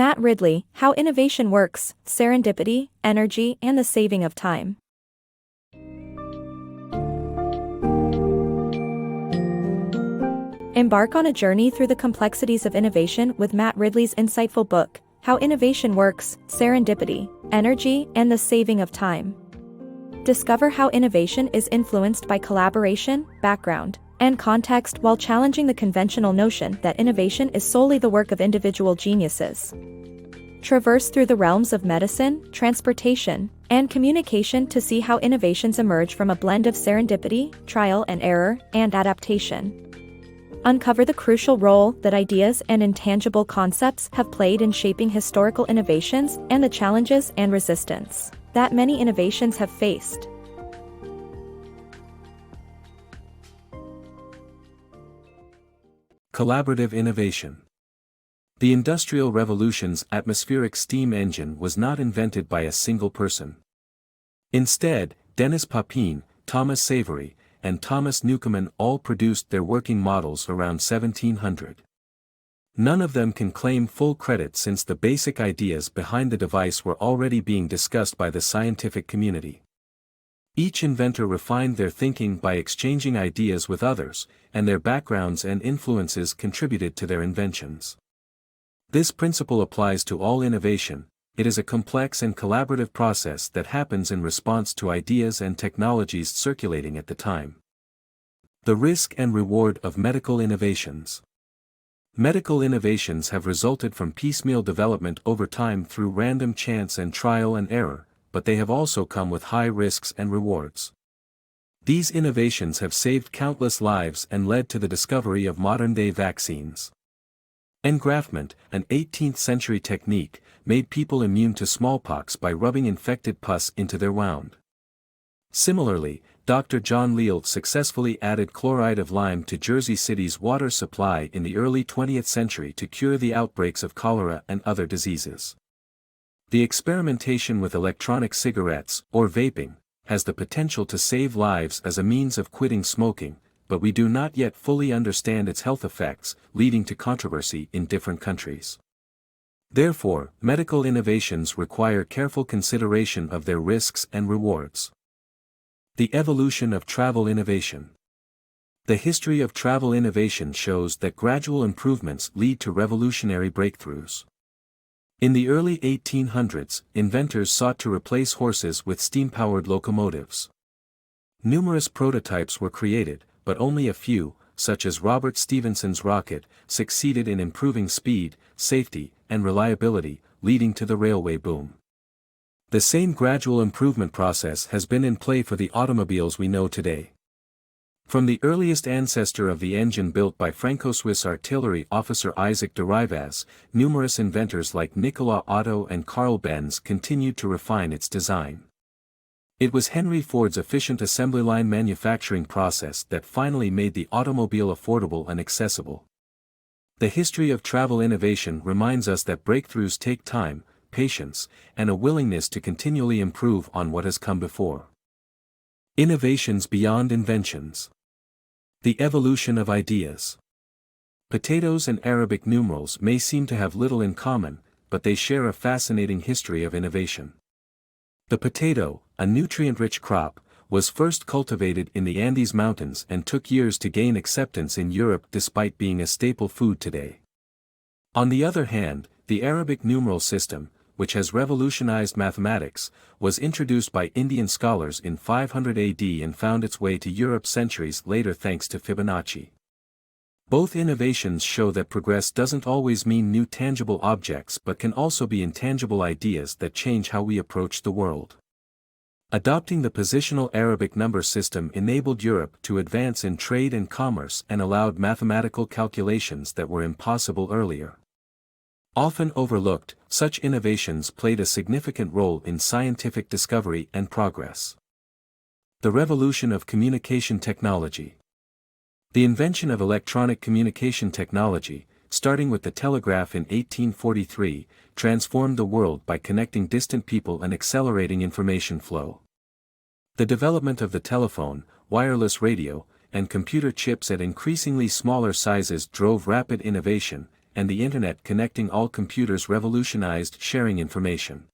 Matt Ridley, How Innovation Works, Serendipity, Energy, and the Saving of Time. Embark on a journey through the complexities of innovation with Matt Ridley's insightful book, How Innovation Works, Serendipity, Energy, and the Saving of Time. Discover how innovation is influenced by collaboration, background, and context while challenging the conventional notion that innovation is solely the work of individual geniuses. Traverse through the realms of medicine, transportation, and communication to see how innovations emerge from a blend of serendipity, trial and error, and adaptation. Uncover the crucial role that ideas and intangible concepts have played in shaping historical innovations and the challenges and resistance that many innovations have faced. Collaborative innovation. The Industrial Revolution's atmospheric steam engine was not invented by a single person. Instead, Denis Papin, Thomas Savery, and Thomas Newcomen all produced their working models around 1700. None of them can claim full credit since the basic ideas behind the device were already being discussed by the scientific community. Each inventor refined their thinking by exchanging ideas with others, and their backgrounds and influences contributed to their inventions. This principle applies to all innovation. It is a complex and collaborative process that happens in response to ideas and technologies circulating at the time. The risk and reward of medical innovations. Medical innovations have resulted from piecemeal development over time through random chance and trial and error, but they have also come with high risks and rewards. These innovations have saved countless lives and led to the discovery of modern-day vaccines. Engraftment, an 18th-century technique, made people immune to smallpox by rubbing infected pus into their wound. Similarly, Dr. John Leal successfully added chloride of lime to Jersey City's water supply in the early 20th century to cure the outbreaks of cholera and other diseases. The experimentation with electronic cigarettes, or vaping, has the potential to save lives as a means of quitting smoking, but we do not yet fully understand its health effects, leading to controversy in different countries. Therefore, medical innovations require careful consideration of their risks and rewards. The evolution of travel innovation. The history of travel innovation shows that gradual improvements lead to revolutionary breakthroughs. In the early 1800s, inventors sought to replace horses with steam-powered locomotives. Numerous prototypes were created, but only a few, such as Robert Stephenson's rocket, succeeded in improving speed, safety, and reliability, leading to the railway boom. The same gradual improvement process has been in play for the automobiles we know today. From the earliest ancestor of the engine built by Franco-Swiss artillery officer Isaac de Rivaz, numerous inventors like Nikola Otto and Carl Benz continued to refine its design. It was Henry Ford's efficient assembly line manufacturing process that finally made the automobile affordable and accessible. The history of travel innovation reminds us that breakthroughs take time, patience, and a willingness to continually improve on what has come before. Innovations beyond inventions. The evolution of ideas. Potatoes and Arabic numerals may seem to have little in common, but they share a fascinating history of innovation. The potato, a nutrient-rich crop, was first cultivated in the Andes Mountains and took years to gain acceptance in Europe despite being a staple food today. On the other hand, the Arabic numeral system, which has revolutionized mathematics, was introduced by Indian scholars in 500 AD and found its way to Europe centuries later thanks to Fibonacci. Both innovations show that progress doesn't always mean new tangible objects but can also be intangible ideas that change how we approach the world. Adopting the positional Arabic number system enabled Europe to advance in trade and commerce and allowed mathematical calculations that were impossible earlier. Often overlooked, such innovations played a significant role in scientific discovery and progress. The revolution of communication technology. The invention of electronic communication technology, starting with the telegraph in 1843, transformed the world by connecting distant people and accelerating information flow. The development of the telephone, wireless radio, and computer chips at increasingly smaller sizes drove rapid innovation, and the Internet connecting all computers revolutionized sharing information.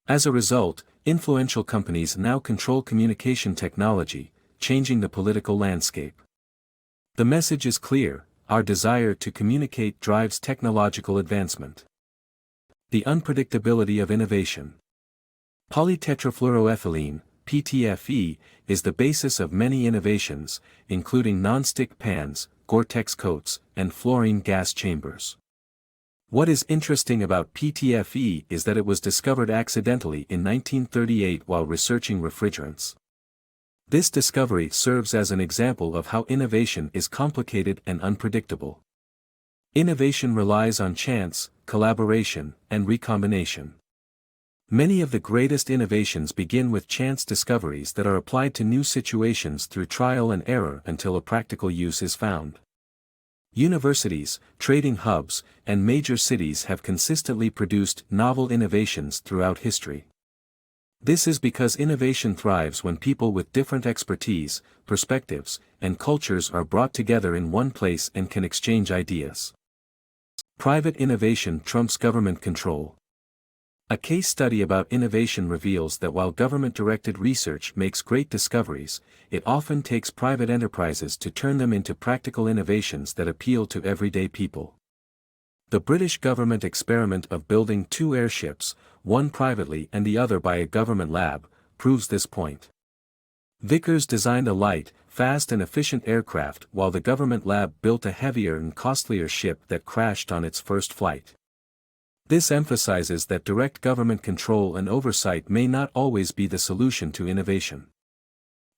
As a result, influential companies now control communication technology, changing the political landscape. The message is clear: our desire to communicate drives technological advancement. The unpredictability of innovation. Polytetrafluoroethylene, PTFE, is the basis of many innovations, including non-stick pans, Gore-Tex coats, and fluorine gas chambers. What is interesting about PTFE is that it was discovered accidentally in 1938 while researching refrigerants. This discovery serves as an example of how innovation is complicated and unpredictable. Innovation relies on chance, collaboration, and recombination. Many of the greatest innovations begin with chance discoveries that are applied to new situations through trial and error until a practical use is found. Universities, trading hubs, and major cities have consistently produced novel innovations throughout history. This is because innovation thrives when people with different expertise, perspectives, and cultures are brought together in one place and can exchange ideas. Private innovation trumps government control. A case study about innovation reveals that while government-directed research makes great discoveries, it often takes private enterprises to turn them into practical innovations that appeal to everyday people. The British government experiment of building two airships, one privately and the other by a government lab, proves this point. Vickers designed a light, fast and efficient aircraft while the government lab built a heavier and costlier ship that crashed on its first flight. This emphasizes that direct government control and oversight may not always be the solution to innovation.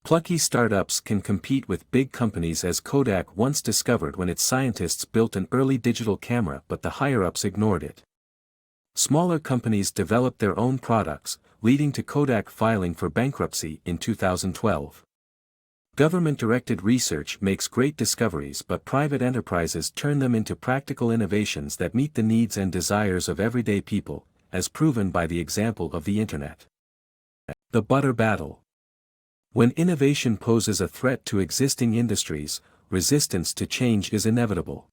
Plucky startups can compete with big companies, as Kodak once discovered when its scientists built an early digital camera but the higher-ups ignored it. Smaller companies developed their own products, leading to Kodak filing for bankruptcy in 2012. Government-directed research makes great discoveries, but private enterprises turn them into practical innovations that meet the needs and desires of everyday people, as proven by the example of the Internet. The butter battle. When innovation poses a threat to existing industries, resistance to change is inevitable.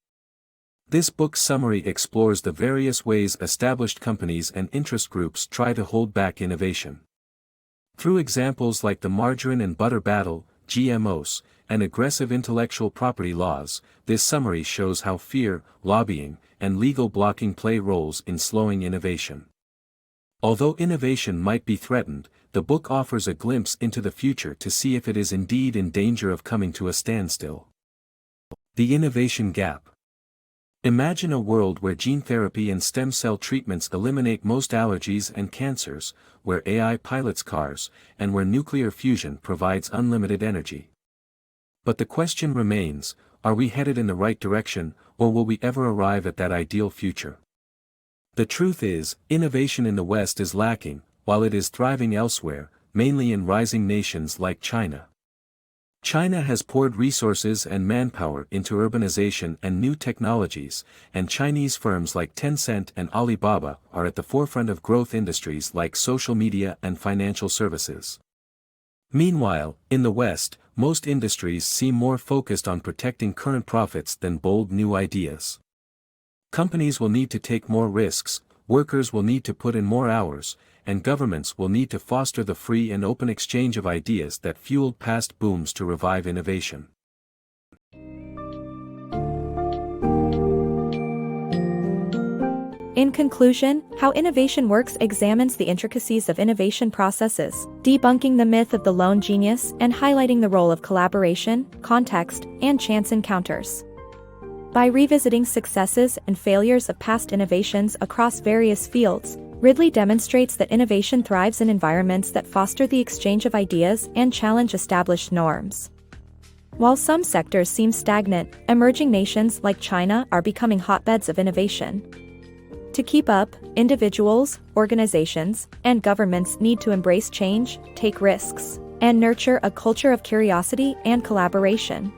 This book's summary explores the various ways established companies and interest groups try to hold back innovation. Through examples like the margarine and butter battle, GMOs, and aggressive intellectual property laws, this summary shows how fear, lobbying, and legal blocking play roles in slowing innovation. Although innovation might be threatened, the book offers a glimpse into the future to see if it is indeed in danger of coming to a standstill. The innovation gap. Imagine a world where gene therapy and stem cell treatments eliminate most allergies and cancers, where AI pilots cars, and where nuclear fusion provides unlimited energy. But the question remains, are we headed in the right direction, or will we ever arrive at that ideal future? The truth is, innovation in the West is lacking, while it is thriving elsewhere, mainly in rising nations like China. China has poured resources and manpower into urbanization and new technologies, and Chinese firms like Tencent and Alibaba are at the forefront of growth industries like social media and financial services. Meanwhile, in the West, most industries seem more focused on protecting current profits than bold new ideas. Companies will need to take more risks, workers will need to put in more hours, and governments will need to foster the free and open exchange of ideas that fueled past booms to revive innovation. In conclusion, How Innovation Works examines the intricacies of innovation processes, debunking the myth of the lone genius and highlighting the role of collaboration, context, and chance encounters. By revisiting successes and failures of past innovations across various fields, Ridley demonstrates that innovation thrives in environments that foster the exchange of ideas and challenge established norms. While some sectors seem stagnant, emerging nations like China are becoming hotbeds of innovation. To keep up, individuals, organizations, and governments need to embrace change, take risks, and nurture a culture of curiosity and collaboration.